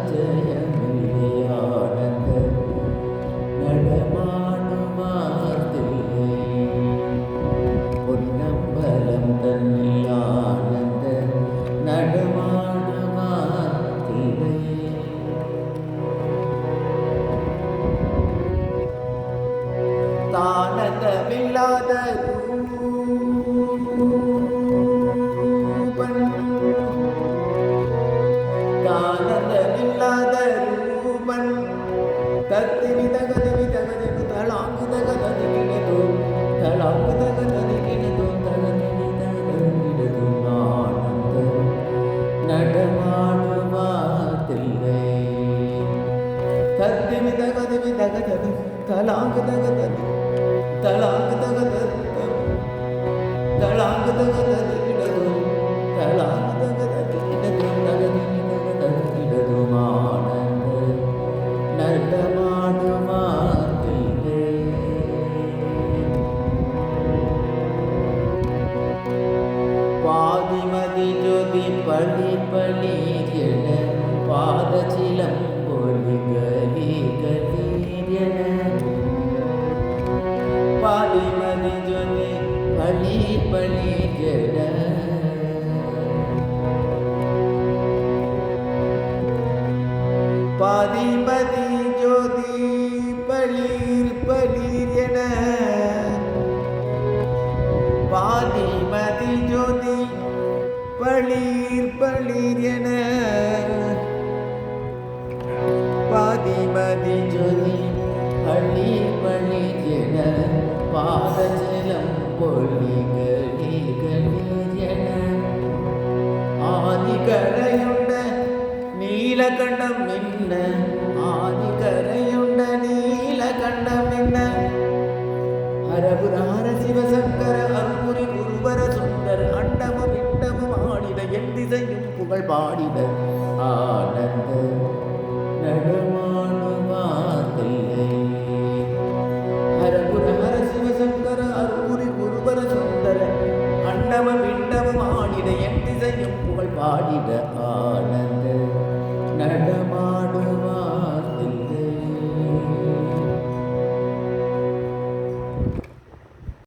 ஜயமில்லையானந்த நடமாடுவார் தில்லை பொன்னம்பலம் தன்னில் ஆனந்த நடமாடுவார் தில்லை தானந்தமில்லாத தானந்தமில்லாத ரூபன் தத்திவி தகதிவி தகதிவு தளாங்கு தகதிகிடதும் தளாங்கு தகதிகிடதும் தகதிவி தகதிகிடதும் ஆனந்த நடமாடுவாதில்லை தத்திவி தகதிவி தகதது தளாங்கு தகதது தளாங்கு தகதது தளாங்கு தகதிகிடதும் தளாங்கு தகதிகிடதும் தகதிவி தகதிகிடதும் ஆனந்த நடமாடுவாதில்லை பாதிமதி ஜோதி பள்ளி பள்ளி என பாதச்சிலம் பொலி கலி கலீரென பாதிமதி ஜோதி பள்ளி பள்ளி என பாதிமதி ஜோதி பளீர் பளீர் என பாதிமதி ஜோதி பளீர் பளீர் என பாதிமதி ஜோதி பளீர் பளீர் என பாதஜலம் பொலி கலி கலீர் என ஆதிகரையுண்ட நீலகண்டம் என்ன ஆதிகரையுண்ட நீலகண்டம் என்ன ஹரபுரார சிவசங்கர அருமுரி குருவர சுந்தர் அண்டமும் விண்டமும் ஆடிட என் திசையும் புகழ் பாடிட ஆனந்த நடமாடுவாதில்லை ஹரபுரார சிவசங்கர அருமுரி குருவர சுந்தர அண்டமும் விண்டமும் ஆடிட என் திசையும் புகழ் பாடிட